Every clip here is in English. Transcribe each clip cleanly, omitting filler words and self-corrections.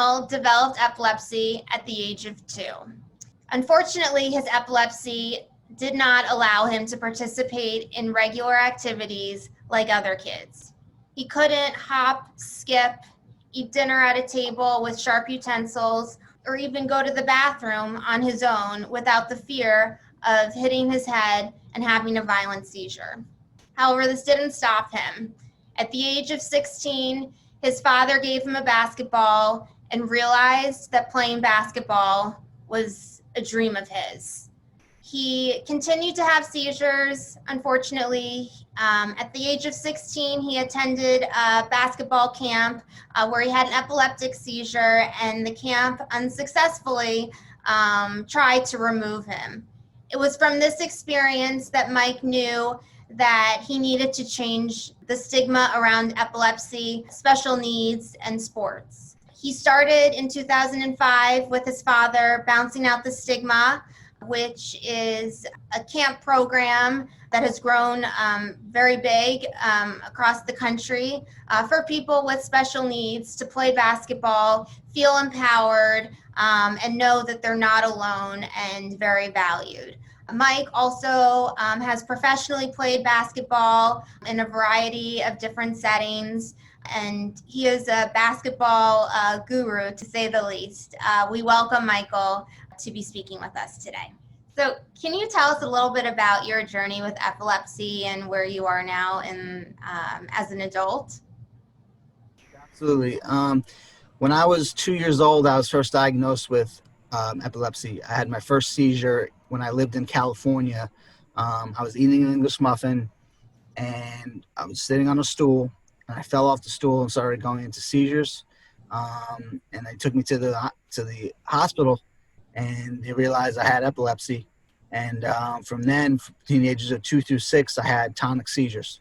Simmel developed epilepsy at the age of 2. Unfortunately, his epilepsy did not allow him to participate in regular activities like other kids. He couldn't hop, skip, eat dinner at a table with sharp utensils, or even go to the bathroom on his own without the fear of hitting his head and having a violent seizure. However, this didn't stop him. At the age of 16, his father gave him a basketball and realized that playing basketball was a dream of his. He continued to have seizures, unfortunately. At the age of 16, he attended a basketball camp where he had an epileptic seizure, and the camp unsuccessfully tried to remove him. It was from this experience that Mike knew that he needed to change the stigma around epilepsy, special needs, and sports. He started in 2005 with his father Bouncing Out the Stigma, which is a camp program that has grown very big across the country for people with special needs to play basketball, feel empowered, and know that they're not alone and very valued. Mike also has professionally played basketball in a variety of different settings, and he is a basketball guru, to say the least. We welcome Michael to be speaking with us today. So can you tell us a little bit about your journey with epilepsy and where you are now as an adult? Absolutely. When I was 2 years old, I was first diagnosed with epilepsy. I had my first seizure when I lived in California. I was eating an English muffin, and I was sitting on a stool, and I fell off the stool and started going into seizures. And they took me to the hospital, and they realized I had epilepsy. And from then, between the ages of 2 through 6, I had tonic seizures.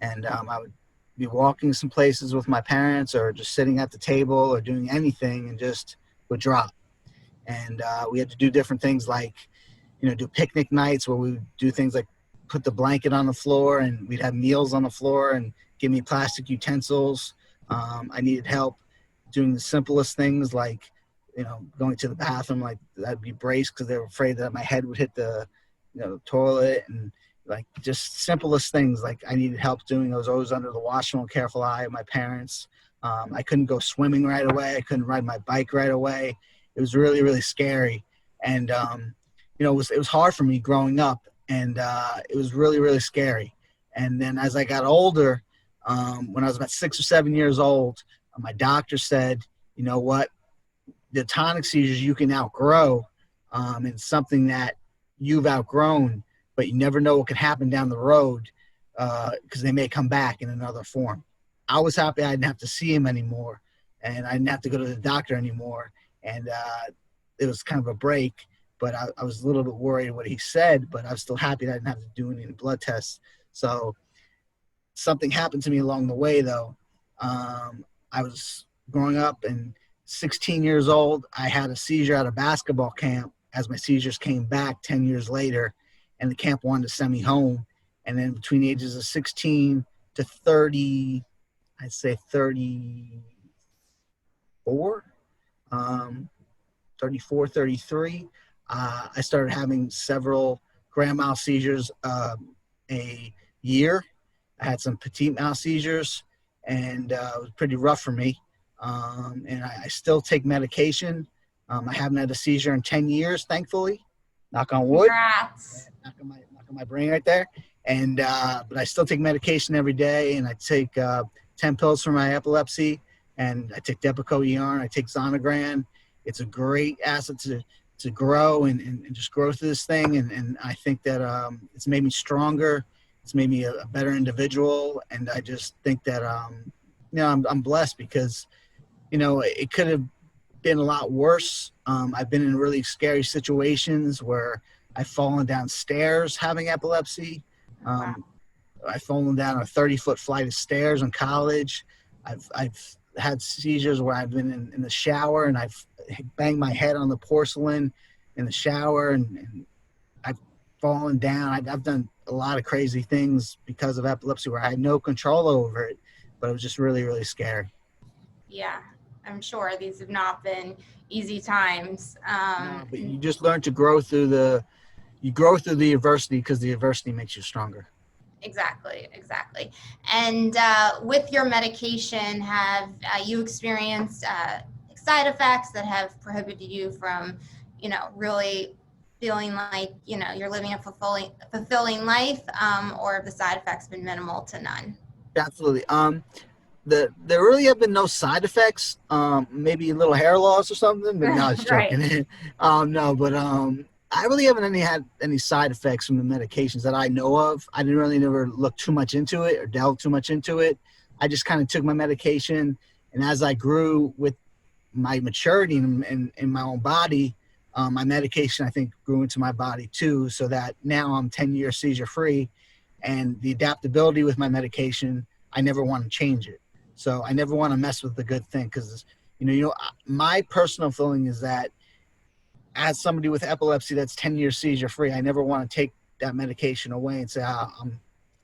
And I would be walking some places with my parents, or just sitting at the table or doing anything, and just would drop. And we had to do different things like, do picnic nights where we would do things like put the blanket on the floor, and we'd have meals on the floor and give me plastic utensils. I needed help doing the simplest things like, going to the bathroom. Like, I'd be braced because they were afraid that my head would hit the toilet, and like just simplest things. Like, I needed help doing those. Always under the watchful and careful eye of my parents. I couldn't go swimming right away. I couldn't ride my bike right away. It was really, really scary. And, it was hard for me growing up, and it was really, really scary. And then as I got older, when I was about 6 or 7 years old, my doctor said, you know what, the tonic seizures you can outgrow. It's something that you've outgrown, but you never know what could happen down the road because they may come back in another form. I was happy I didn't have to see him anymore, and I didn't have to go to the doctor anymore. And it was kind of a break, but I was a little bit worried what he said, but I was still happy that I didn't have to do any blood tests. So something happened to me along the way, though. I was growing up, and 16 years old, I had a seizure at a basketball camp as my seizures came back 10 years later, and the camp wanted to send me home. And then between the ages of 16 to 30, I'd say 34, 34, 33, I started having several grand mal seizures a year. I had some petite mal seizures, and it was pretty rough for me. And I still take medication. I haven't had a seizure in 10 years, thankfully. Knock on wood. Congrats. Knock on my brain right there. And but I still take medication every day, and I take 10 pills for my epilepsy, and I take Depakote ER, and I take Zonegran. It's a great asset to grow and just grow through this thing. And I think that it's made me stronger. It's made me a better individual. And I just think that, I'm blessed because, it could have been a lot worse. I've been in really scary situations where I've fallen down stairs having epilepsy. I've fallen down a 30-foot flight of stairs in college. I've had seizures where I've been in the shower and I've banged my head on the porcelain in the shower, and I've fallen down. I've done a lot of crazy things because of epilepsy where I had no control over it, but it was just really, really scary. Yeah. I'm sure these have not been easy times. No, but you just learn to grow through the adversity, because the adversity makes you stronger. Exactly. And with your medication, have you experienced side effects that have prohibited you from, really feeling like, you're living a fulfilling life, or have the side effects been minimal to none? Absolutely. There really have been no side effects. Maybe a little hair loss or something, but no, I was Right. joking. No, but I really haven't had any side effects from the medications that I know of. I didn't really never look too much into it or delve too much into it. I just kind of took my medication, and as I grew with my maturity in my own body, my medication, I think, grew into my body too, so that now I'm 10 years seizure free, and the adaptability with my medication, I never want to change it. So I never want to mess with the good thing, because my personal feeling is that as somebody with epilepsy that's 10 years seizure free, I never want to take that medication away and say,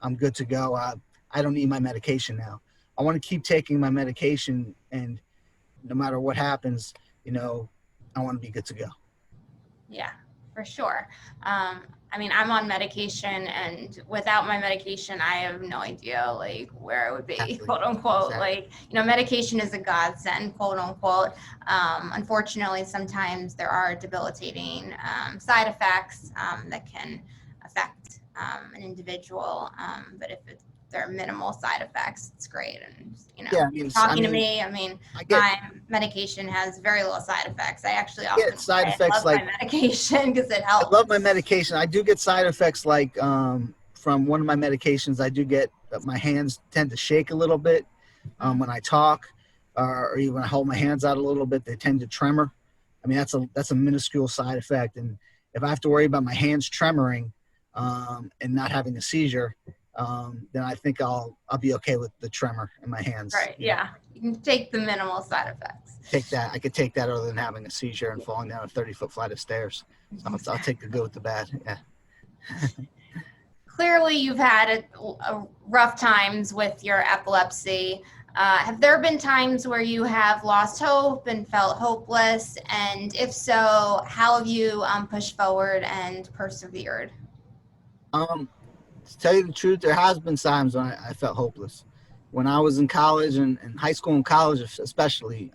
I'm good to go. I don't need my medication now. I want to keep taking my medication, and no matter what happens, I want to be good to go. Yeah, for sure. I'm on medication, and without my medication, I have no idea like where I would be, Exactly. quote unquote. Exactly. Medication is a godsend, quote unquote. Unfortunately, sometimes there are debilitating side effects that can affect an individual. But if there are minimal side effects, it's great. And talking to me, my medication has very little side effects. I actually often side say effects I love my medication because it helps. I love my medication. I do get side effects like from one of my medications. I do get my hands tend to shake a little bit when I talk, or even when I hold my hands out a little bit, they tend to tremor. That's a minuscule side effect, and if I have to worry about my hands tremoring and not having a seizure, then I think I'll be okay with the tremor in my hands. Right. Yeah. You can take the minimal side effects. I could take that other than having a seizure and falling down a 30-foot flight of stairs. So I'll take the good with the bad. Yeah. Clearly, you've had a rough times with your epilepsy. Have there been times where you have lost hope and felt hopeless? And if so, how have you pushed forward and persevered? To tell you the truth, there has been times when I felt hopeless. When I was in college and high school and college especially,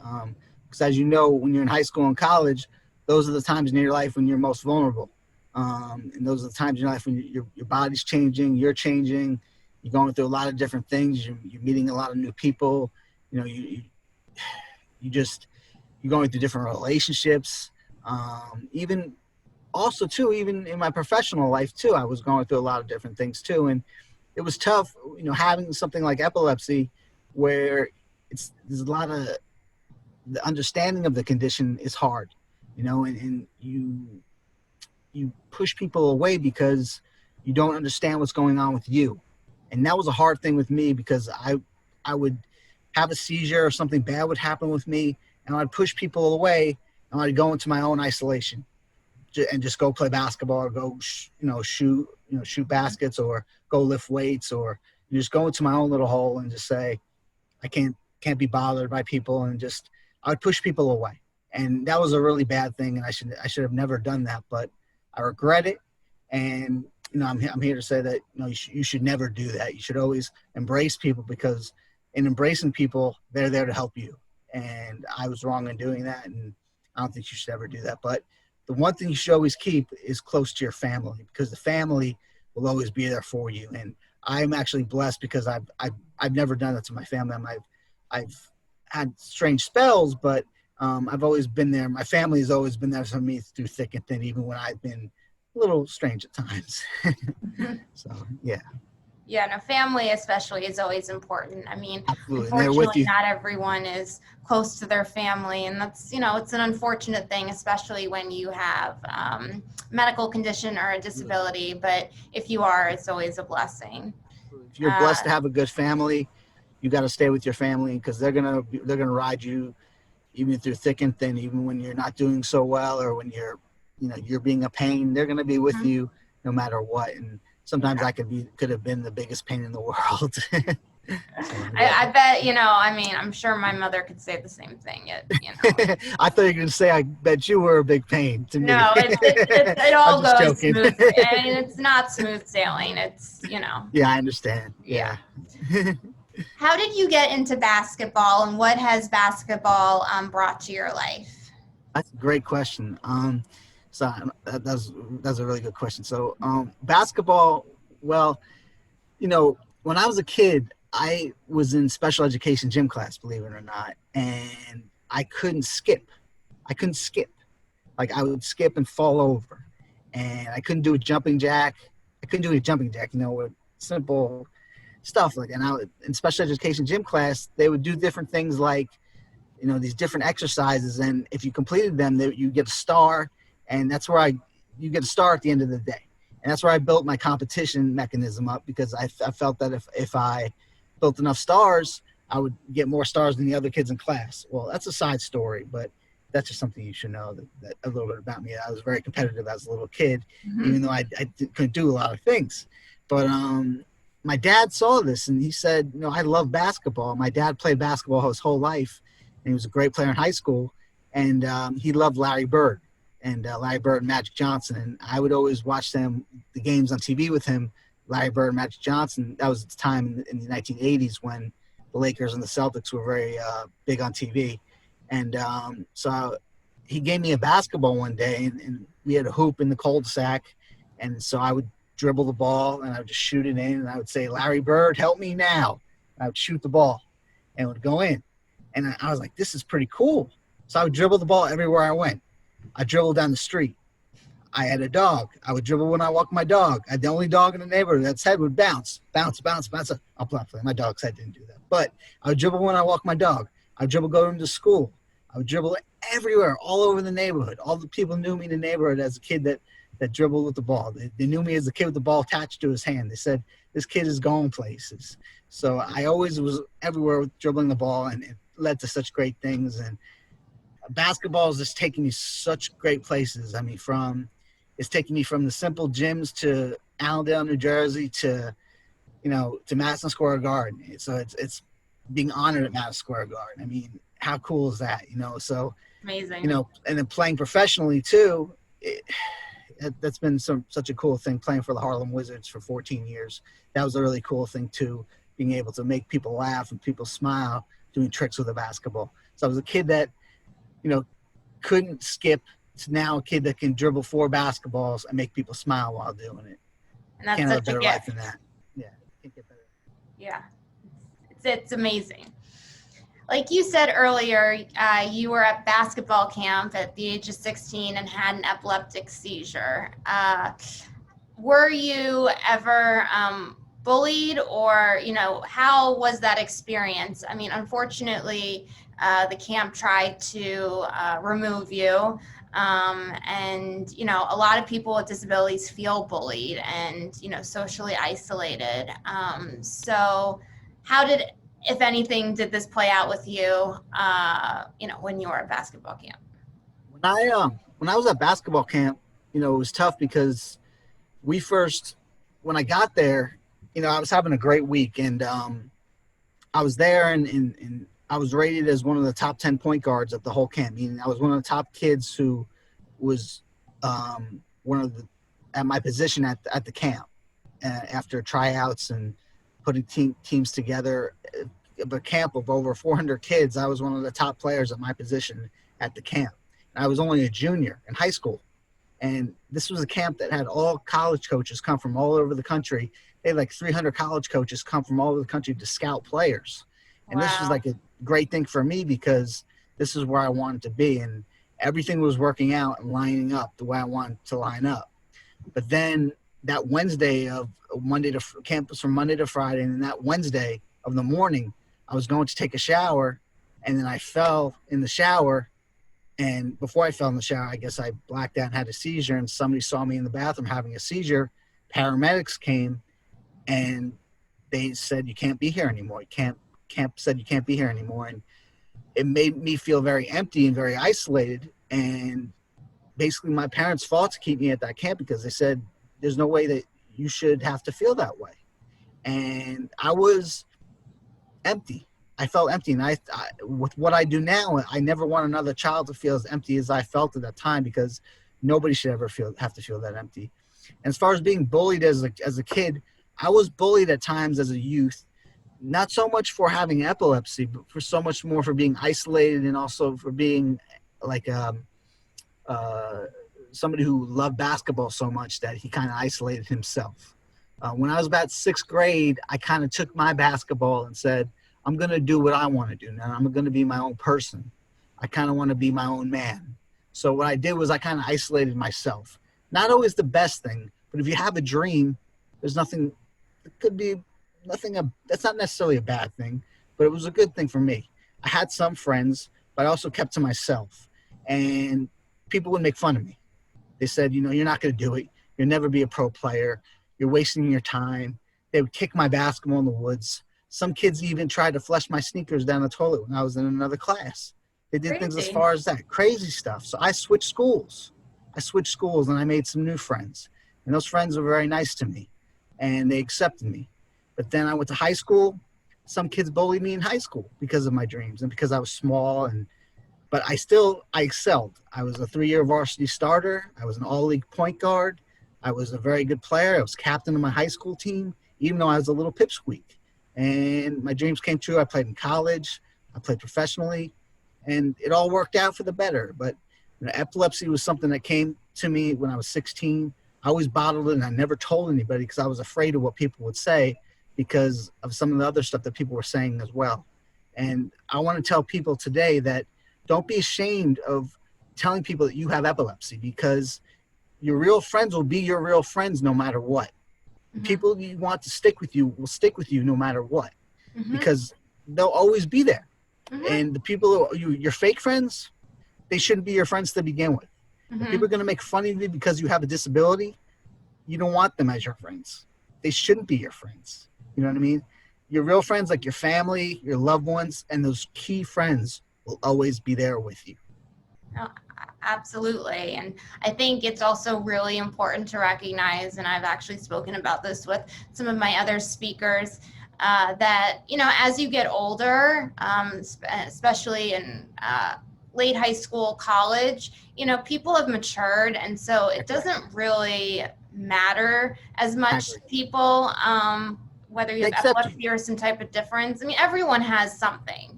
because as you know, when you're in high school and college, those are the times in your life when you're most vulnerable. And those are the times in your life when your body's changing, you're changing, you're going through a lot of different things, you're meeting a lot of new people, you're going through different relationships. Even in my professional life too, I was going through a lot of different things too. And it was tough, having something like epilepsy, where there's a lot of the understanding of the condition is hard, and you push people away because you don't understand what's going on with you. And that was a hard thing with me, because I would have a seizure or something bad would happen with me, and I'd push people away, and I'd go into my own isolation and just go play basketball, or go shoot baskets, or go lift weights, or just go into my own little hole and just say I can't be bothered by people, and just I would push people away. And that was a really bad thing, and I should have never done that, but I regret it. And I'm here to say that you should never do that. You should always embrace people, because in embracing people, they're there to help you. And I was wrong in doing that, and I don't think you should ever do that. But the one thing you should always keep is close to your family, because the family will always be there for you. And I'm actually blessed, because I've never done that to my family. I've had strange spells, but I've always been there. My family has always been there for me through thick and thin, even when I've been a little strange at times. So, yeah. Yeah, no, family especially is always important. Absolutely. Unfortunately, not everyone is close to their family, and that's, it's an unfortunate thing, especially when you have medical condition or a disability. But if you are, it's always a blessing. If you're blessed to have a good family, you got to stay with your family, because they're gonna ride you even through thick and thin, even when you're not doing so well, or when you're being a pain. They're gonna be with you no matter what. And sometimes I could have been the biggest pain in the world. So, I bet, I mean, I'm sure my mother could say the same thing. I thought you were going to say, I bet you were a big pain to me. No, it I'm all just goes joking. smooth. I mean, it's not smooth sailing. Yeah, I understand. Yeah. Yeah. How did you get into basketball, and what has basketball brought to your life? That's a great question. So that's a really good question. So, basketball. Well, when I was a kid, I was in special education gym class, believe it or not, and I couldn't skip. I couldn't skip. Like I would skip and fall over, and I couldn't do a jumping jack. I couldn't do a jumping jack. With simple stuff like. And in special education gym class, they would do different things like these different exercises, and if you completed them, you get a star, and that's where you get a star at the end of the day, and that's where I built my competition mechanism up, because I felt that if I built enough stars, I would get more stars than the other kids in class. Well, that's a side story, but that's just something you should know, that a little bit about me. I was very competitive as a little kid, even though I couldn't do a lot of things. But my dad saw this, and he said, I love basketball. My dad played basketball his whole life, and he was a great player in high school, and he loved Larry Bird and Magic Johnson. And I would always watch the games on TV with him, Larry Bird and Magic Johnson. That was the time in the 1980s when the Lakers and the Celtics were very big on TV. And so he gave me a basketball one day, and we had a hoop in the cul-de-sac. And so I would dribble the ball, and I would just shoot it in, and I would say, Larry Bird, help me now. And I would shoot the ball, and it would go in. And I was like, this is pretty cool. So I would dribble the ball everywhere I went. I dribbled down the street. I had a dog. I would dribble when I walked my dog. I had the only dog in the neighborhood that's head would bounce. I'm not playing. My dog's head didn't do that. But I would dribble when I walked my dog. I would dribble going to school. I would dribble everywhere, all over the neighborhood. All the people knew me in the neighborhood as a kid that dribbled with the ball. They knew me as a kid with the ball attached to his hand. They said, this kid is going places. So I always was everywhere with dribbling the ball, and it led to such great things. And basketball is just taking me such great places. I mean, it's taking me from the simple gyms to Allendale, New Jersey, to Madison Square Garden. So it's being honored at Madison Square Garden. I mean, how cool is that? So Amazing. And then playing professionally too. That's been such a cool thing, playing for the Harlem Wizards for 14 years. That was a really cool thing too, being able to make people laugh and people smile doing tricks with a basketball. So I was a kid that, couldn't skip, to now a kid that can dribble 4 basketballs and make people smile while doing it. And that's can't have a such better a gift. life than that. Yeah, can't get better. Yeah, it's amazing. Like you said earlier, you were at basketball camp at the age of 16 and had an epileptic seizure. Were you ever bullied, or, how was that experience? I mean, unfortunately, the camp tried to remove you. And, a lot of people with disabilities feel bullied and, socially isolated. So how did, if anything, did this play out with you, when you were at basketball camp? When I was at basketball camp, it was tough because when I got there, I was having a great week, and I was there, and I was rated as one of the top 10 point guards at the whole camp. Meaning I was one of the top kids who was at my position at the camp after tryouts and putting teams together. A camp of over 400 kids, I was one of the top players at my position at the camp. And I was only a junior in high school. And this was a camp that had all college coaches come from all over the country. They had like 300 college coaches come from all over the country to scout players. And This was like a great thing for me, because this is where I wanted to be. And everything was working out and lining up the way I wanted to line up. But then that Wednesday camp was from Monday to Friday. And that Wednesday of the morning, I was going to take a shower, and then I fell in the shower. And before I fell in the shower, I guess I blacked out and had a seizure, and somebody saw me in the bathroom having a seizure. Paramedics came, and they said, you can't be here anymore. Camp said you can't be here anymore. And it made me feel very empty and very isolated. And basically my parents fought to keep me at that camp, because they said, there's no way that you should have to feel that way. And I was empty. I felt empty, and with what I do now, I never want another child to feel as empty as I felt at that time, because nobody should ever have to feel that empty. And as far as being bullied as a kid, I was bullied at times as a youth, not so much for having epilepsy, but for so much more for being isolated, and also for being like uh, somebody who loved basketball so much that he kind of isolated himself. When I was about sixth grade, I kind of took my basketball and said, I'm going to do what I want to do now. I'm going to be my own person. I kind of want to be my own man. So what I did was I kind of isolated myself. Not always the best thing, but if you have a dream, there's nothing, it could be nothing, that's not necessarily a bad thing, but it was a good thing for me. I had some friends, but I also kept to myself. And people would make fun of me. They said, you're not going to do it. You'll never be a pro player. You're wasting your time. They would kick my basketball in the woods. Some kids even tried to flush my sneakers down the toilet when I was in another class. They did things as far as that. Crazy stuff. So I switched schools. And I made some new friends. And those friends were very nice to me. And they accepted me. But then I went to high school. Some kids bullied me in high school because of my dreams and because I was small. But I excelled. I was a 3-year varsity starter. I was an all-league point guard. I was a very good player. I was captain of my high school team, even though I was a little pipsqueak. And my dreams came true. I played in college. I played professionally. And it all worked out for the better. But epilepsy was something that came to me when I was 16. I always bottled it, and I never told anybody because I was afraid of what people would say because of some of the other stuff that people were saying as well. And I want to tell people today that don't be ashamed of telling people that you have epilepsy, because your real friends will be your real friends no matter what. The people you want to stick with you will stick with you no matter what, because they'll always be there. And the people your fake friends, they shouldn't be your friends to begin with. If people are going to make fun of you because you have a disability, you don't want them as your friends. They shouldn't be your friends. You know what I mean? Your real friends, like your family, your loved ones, and those key friends will always be there with you. Oh, absolutely. And I think it's also really important to recognize, and I've actually spoken about this with some of my other speakers, that, as you get older, especially in late high school, college, people have matured. And so it doesn't really matter as much to people, whether you have epilepsy or some type of difference. I mean, everyone has something,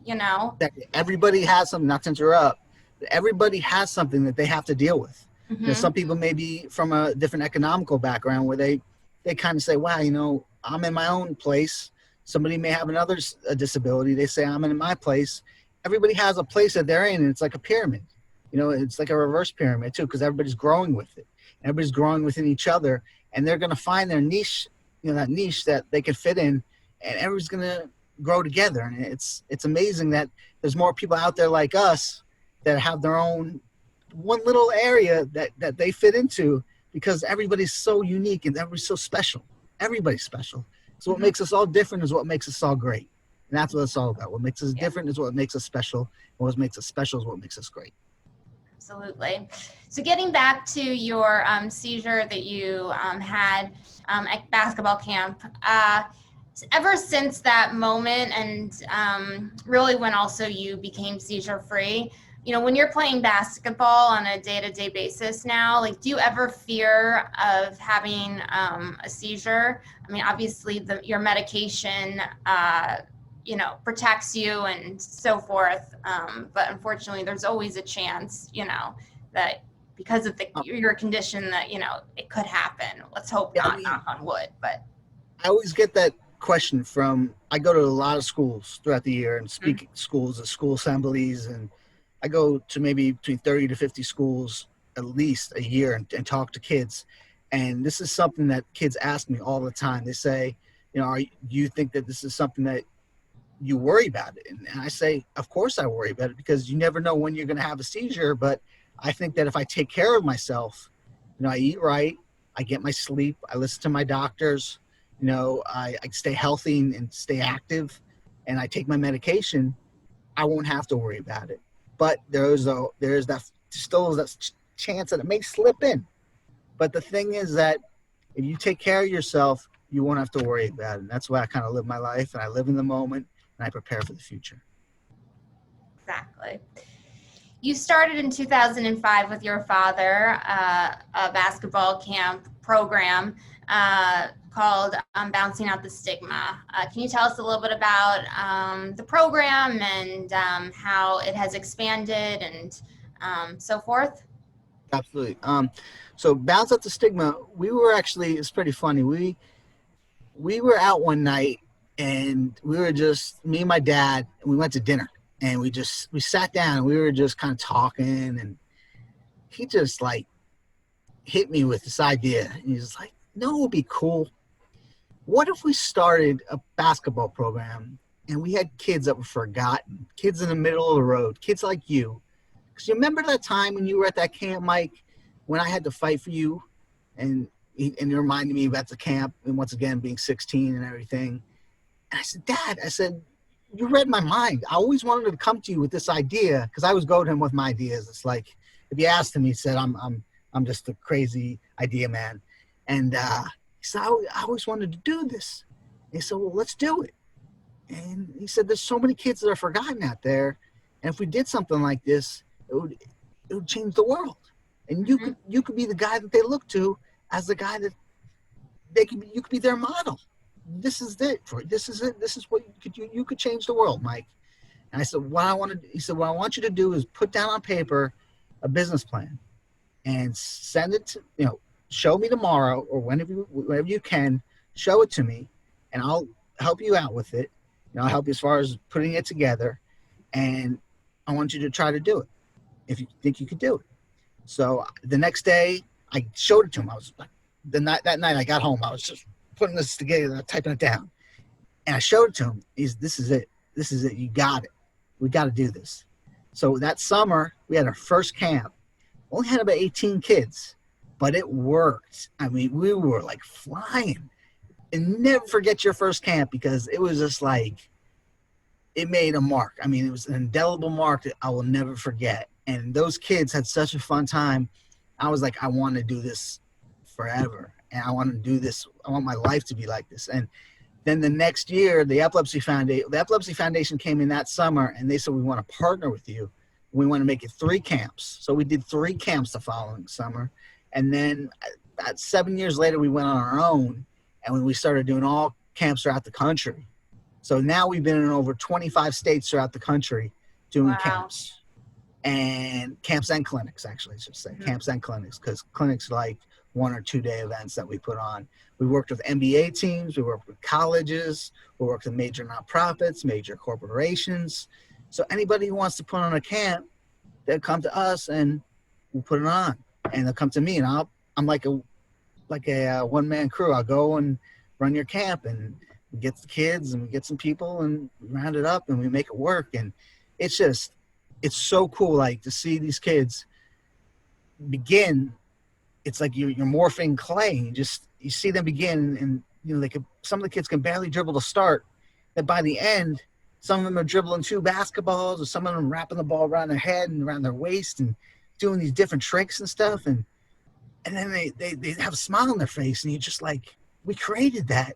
Everybody has something, not to interrupt. Everybody has something that they have to deal with. Some people may be from a different economical background where they kind of say, wow, I'm in my own place. Somebody may have a disability. They say, I'm in my place. Everybody has a place that they're in, and it's like a pyramid. It's like a reverse pyramid too, because everybody's growing with it. Everybody's growing within each other, and they're going to find their niche, that niche that they can fit in, and everybody's going to grow together. And it's amazing that there's more people out there like us that have their own one little area that they fit into, because everybody's so unique and everybody's so special. Everybody's special. So what makes us all different is what makes us all great. And that's what it's all about. What makes us different is what makes us special. And what makes us special is what makes us great. Absolutely. So getting back to your seizure that you had at basketball camp, ever since that moment, and really when also you became seizure free, when you're playing basketball on a day-to-day basis now, do you ever fear of having a seizure? I mean, obviously your medication, protects you and so forth. But unfortunately, there's always a chance, that because of your condition that, it could happen. Let's hope not, knock on wood. But I always get that question I go to a lot of schools throughout the year and speak at schools, at school assemblies, and I go to maybe between 30 to 50 schools at least a year and talk to kids. And this is something that kids ask me all the time. They say, do you think that this is something that you worry about it? And I say, of course I worry about it, because you never know when you're going to have a seizure. But I think that if I take care of myself, I eat right, I get my sleep, I listen to my doctors, I stay healthy and stay active, and I take my medication, I won't have to worry about it. But there is that chance that it may slip in. But the thing is that if you take care of yourself, you won't have to worry about it. And that's why I kind of live my life, and I live in the moment, and I prepare for the future. Exactly. You started in 2005 with your father a basketball camp program called Bouncing Out the Stigma. Can you tell us a little bit about the program and how it has expanded and so forth? Absolutely. So Bounce Out the Stigma, we were actually, it's pretty funny. We were out one night and we were just, me and my dad, and we went to dinner and we sat down and we were just kind of talking, and he just like hit me with this idea. And he's like, no, it would be cool. What if we started a basketball program and we had kids that were forgotten, kids in the middle of the road, kids like you? Because you remember that time when you were at that camp, Mike, when I had to fight for you, and you reminded me about the camp, and once again being 16 and everything. And I said, Dad, I said, you read my mind. I always wanted to come to you with this idea, because I always go to him with my ideas. It's like, if you asked him, he said, I'm just a crazy idea man. And he said, I always wanted to do this. And he said, well, let's do it. And he said, there's so many kids that are forgotten out there, and if we did something like this, it would change the world. And you could be the guy that they look to as the guy that you could be their model. This is it. This is it. This is what you could change the world, Mike. And I said, he said, what I want you to do is put down on paper a business plan and send it to, show me tomorrow or whenever you can, show it to me, and I'll help you out with it. I'll help you as far as putting it together, and I want you to try to do it if you think you could do it. So the next day I showed it to him. I was like, that night I got home, I was just putting this together, typing it down, and I showed it to him. This is it. This is it. You got it. We got to do this. So that summer we had our first camp. Only had about 18 kids, but it worked. I mean, we were like flying. And never forget your first camp, because it was just like, it made a mark. I mean, it was an indelible mark that I will never forget. And those kids had such a fun time. I was like, I want to do this forever. And I want to do this. I want my life to be like this. And then the next year, the Epilepsy Foundation came in that summer, and they said, we want to partner with you. We want to make it 3 camps. So we did 3 camps the following summer. And then about 7 years later, we went on our own, and when we started doing all camps throughout the country. So now we've been in over 25 states throughout the country doing camps. And camps and clinics, actually, I should say. Mm-hmm. Camps and clinics, because clinics like 1 or 2 day events that we put on. We worked with NBA teams, we worked with colleges, we worked with major nonprofits, major corporations. So anybody who wants to put on a camp, they'll come to us and we'll put it on. And they'll come to me, and I'm like a one-man crew. I'll go and run your camp, and we get the kids and we get some people and we round it up and we make it work. And it's so cool, like, to see these kids begin. It's like you're morphing clay. You see them begin, and some of the kids can barely dribble to start. That by the end, some of them are dribbling 2 basketballs, or some of them wrapping the ball around their head and around their waist and doing these different tricks and stuff. And then they have a smile on their face, and you're just like, we created that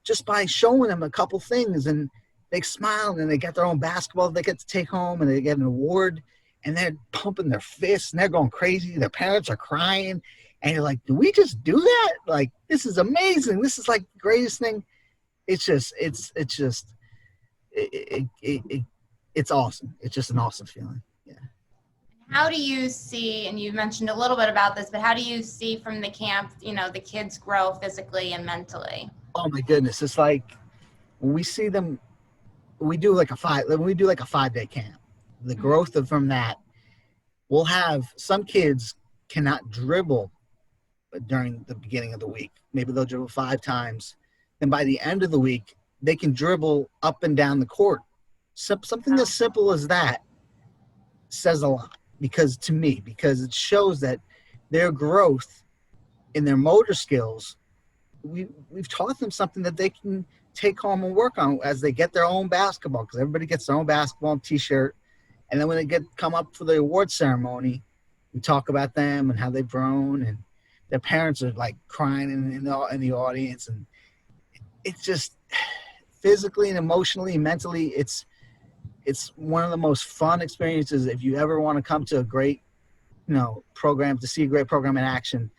just by showing them a couple things, and they smile, and they get their own basketball they get to take home, and they get an award, and they're pumping their fists, and they're going crazy. Their parents are crying, and you're like, did we just do that? Like, this is amazing. This is like the greatest thing. It's awesome. It's just an awesome feeling. Yeah. How do you see, and you mentioned a little bit about this, but how do you see from the camp, the kids grow physically and mentally? Oh my goodness. It's like, when we see them, when we do like a 5-day camp, the growth from that, we'll have some kids cannot dribble during the beginning of the week. Maybe they'll dribble 5 times. Then by the end of the week, they can dribble up and down the court. Something as simple as that says a lot, because it shows that their growth in their motor skills, we've taught them something that they can take home and work on as they get their own basketball, because everybody gets their own basketball and t-shirt. And then when they come up for the award ceremony, we talk about them and how they've grown, and their parents are like crying in the audience. And it's just physically and emotionally and mentally, it's one of the most fun experiences. If you ever want to come to a great, program, to see a great program in action,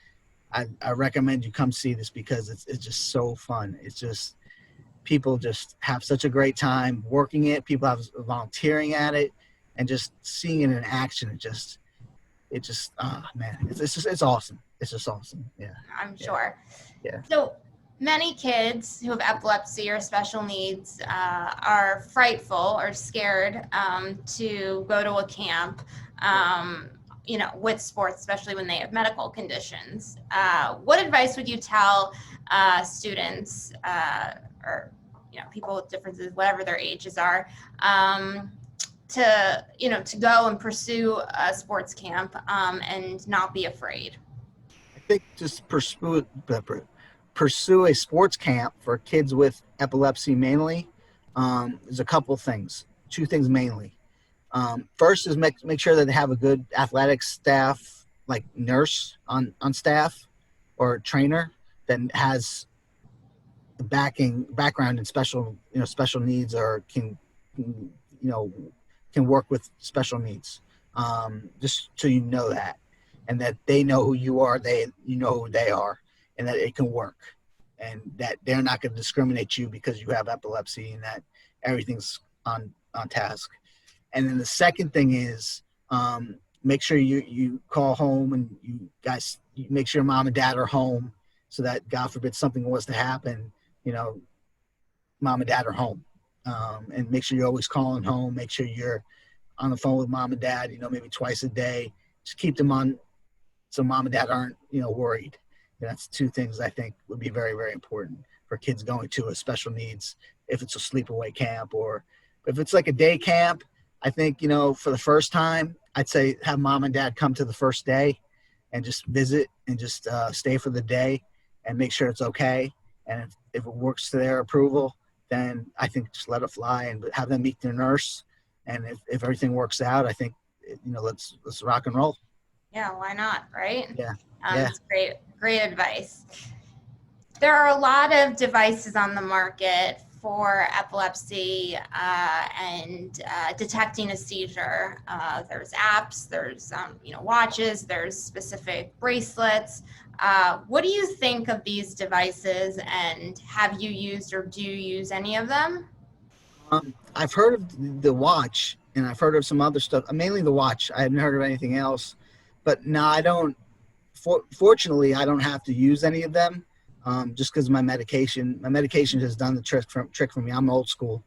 I recommend you come see this, because it's just so fun. It's just, people just have such a great time working it. People have volunteering at it, and just seeing it in action. Man, it's awesome. It's just awesome. Yeah. I'm sure. Yeah. So many kids who have epilepsy or special needs are frightful or scared to go to a camp, with sports, especially when they have medical conditions. What advice would you tell students or people with differences, whatever their ages are, to go and pursue a sports camp and not be afraid? I think just pursue a sports camp for kids with epilepsy mainly. There's a couple things, two things mainly. First is make sure that they have a good athletic staff, like nurse on staff, or trainer that has the background in special needs, or can work with special needs. Just so you know that, and that they know who you are, you know who they are, and that it can work, and that they're not going to discriminate you because you have epilepsy, and that everything's on task. And then the second thing is, make sure you call home, and you make sure mom and dad are home, so that God forbid something was to happen, mom and dad are home. And make sure you're always calling home. Make sure you're on the phone with mom and dad, maybe twice a day. Just keep them on, so mom and dad aren't, worried. And that's two things I think would be very, very important for kids going to a special needs, if it's a sleepaway camp, or if it's like a day camp. I think, for the first time, I'd say have mom and dad come to the first day and just visit, and just stay for the day, and make sure it's okay. And if it works to their approval, then I think just let it fly, and have them meet their nurse. And if everything works out, I think, let's rock and roll. Yeah, why not, right? Yeah. It's great advice. There are a lot of devices on the market for epilepsy and detecting a seizure. There's apps, there's watches, there's specific bracelets. What do you think of these devices, and have you used or do you use any of them? I've heard of the watch, and I've heard of some other stuff. Mainly the watch. I haven't heard of anything else. But no, I don't. Fortunately, I don't have to use any of them, just because my medication has done the trick for me. I'm old school.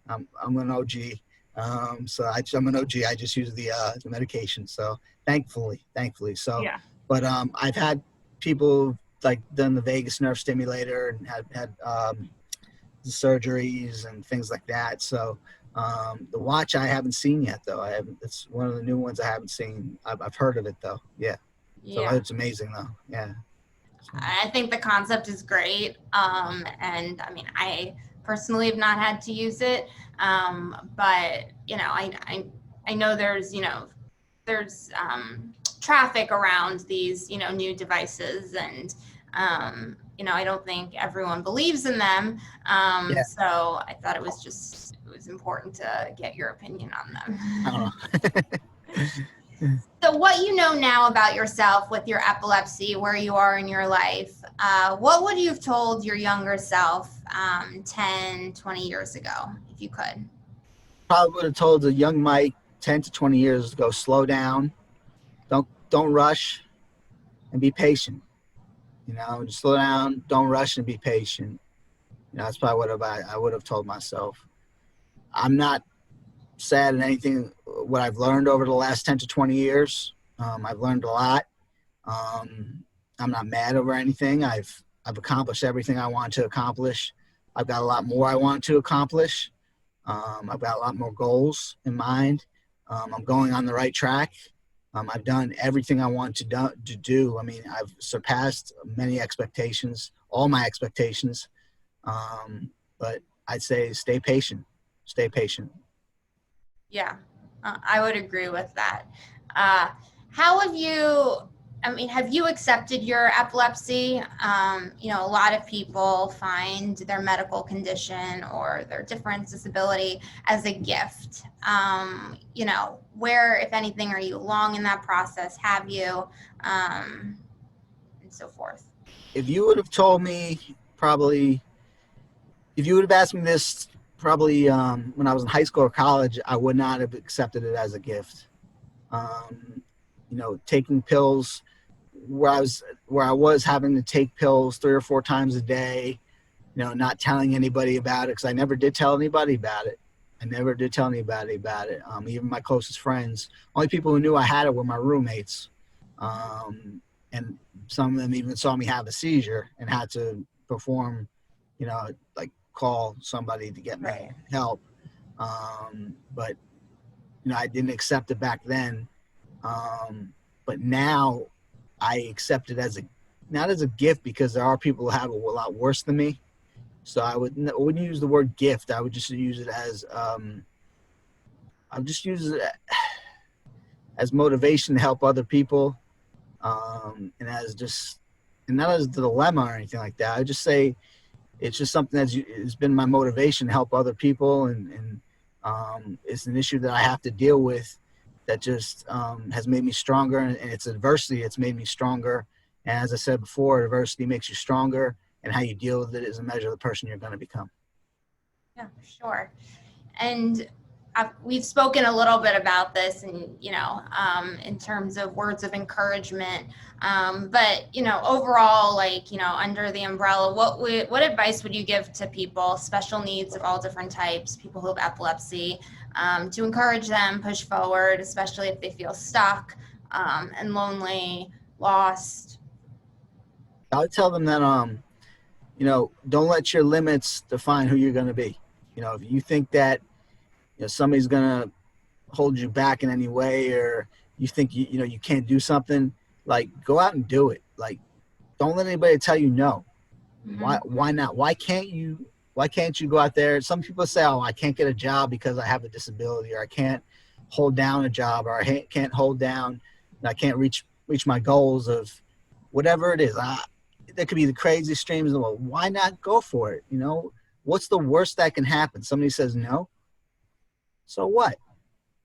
I'm an OG. So I'm an OG. I just use the medication. So thankfully. So, Yeah. But I've had people like done the vagus nerve stimulator, and had surgeries and things like that. So the watch I haven't seen yet, though. It's one of the new ones I haven't seen. I've heard of it though. Yeah. So it's amazing though. Yeah. I think the concept is great. And I mean, I personally have not had to use it. But I know there's traffic around these, new devices, and I don't think everyone believes in them. So I thought it was important to get your opinion on them. So what you know now about yourself with your epilepsy, where you are in your life, what would you have told your younger self 10, 20 years ago, if you could? Probably would have told the young Mike 10 to 20 years ago, slow down, don't rush, and be patient. Just slow down, don't rush, and be patient. That's probably what I would have told myself. I'm not sad at anything what I've learned over the last 10 to 20 years. I've learned a lot. I'm not mad over anything. I've accomplished everything I want to accomplish. I've got a lot more I want to accomplish. I've got a lot more goals in mind. I'm going on the right track. I've done everything I want to do. I mean, I've surpassed many expectations, all my expectations. But I'd say stay patient. Stay patient. Yeah, I would agree with that. How have you I mean, have you accepted your epilepsy? You know, a lot of people find their medical condition or their different disability as a gift. You know, where, if anything, are you along in that process? Have you? And so forth. If you would have told me probably, if you would have asked me this probably when I was in high school or college, I would not have accepted it as a gift. Um, you know, taking pills where I was having to take pills 3 or 4 times a day, you know, not telling anybody about it because I never did tell anybody about it. I never did tell anybody about it. Even my closest friends, only people who knew I had it were my roommates. And some of them even saw me have a seizure and had to perform, you know, like call somebody to get me Right. help. But, you know, I didn't accept it back then. But now I accept it as not as a gift because there are people who have it a lot worse than me. So I wouldn't use the word gift. I would just use it as I would just use it as motivation to help other people, and as just and not as a dilemma or anything like that. I would just say it's just something it's been my motivation to help other people, and it's an issue that I have to deal with that just has made me stronger, and it's adversity that's made me stronger. And as I said before, adversity makes you stronger, and how you deal with it is a measure of the person you're going to become. Yeah, for sure. And we've spoken a little bit about this, and you know, in terms of words of encouragement. But you know, overall, like you know, under the umbrella, what advice would you give to people, special needs of all different types, people who have epilepsy, to encourage them push forward, especially if they feel stuck and lonely, lost? I would tell them that you know, don't let your limits define who you're going to be. You know, if you think that you know somebody's going to hold you back in any way, or you think you know you can't do something, like go out and do it. Like don't let anybody tell you no. Mm-hmm. Why not? Why can't you go out there? Some people say, oh, I can't get a job because I have a disability, or I can't hold down a job, or I can't hold down, I can't reach my goals of whatever it is. That could be the craziest dreams in the world. Why not go for it? You know, what's the worst that can happen? Somebody says no. So what?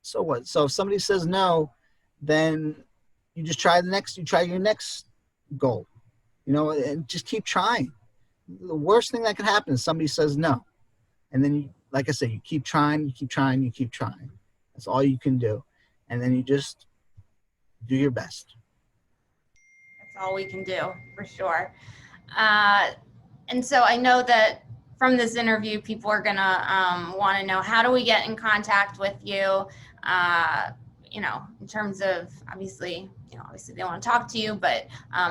So what? So if somebody says no, then you just you try your next goal, you know, and just keep trying. The worst thing that can happen is somebody says no. And then you, like I said, you keep trying, you keep trying, you keep trying. That's all you can do. And then you just do your best. That's all we can do, for sure. And so I know that from this interview, people are gonna want to know, how do we get in contact with you? You know, in terms of obviously they want to talk to you, but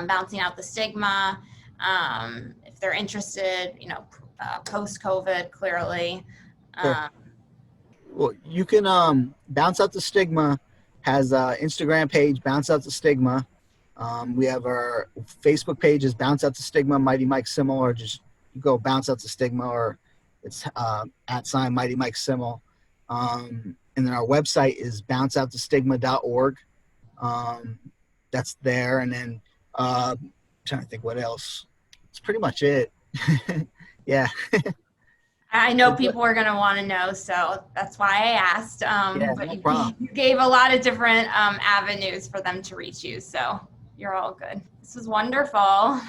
bouncing out the stigma. If they're interested, you know, post-COVID, clearly. Sure. Well, you can Bounce Out the Stigma has an Instagram page, Bounce Out the Stigma. We have our Facebook page is Bounce Out the Stigma, Mighty Mike Simmel, or just you go Bounce Out the Stigma, or it's @ Mighty Mike Simmel. And then our website is bounceouttostigma.org. That's there. And then I'm trying to think what else. It's pretty much it. Yeah. I know people are going to want to know, so that's why I asked. Yeah, But no problem. you gave a lot of different avenues for them to reach you, so you're all good. This was wonderful.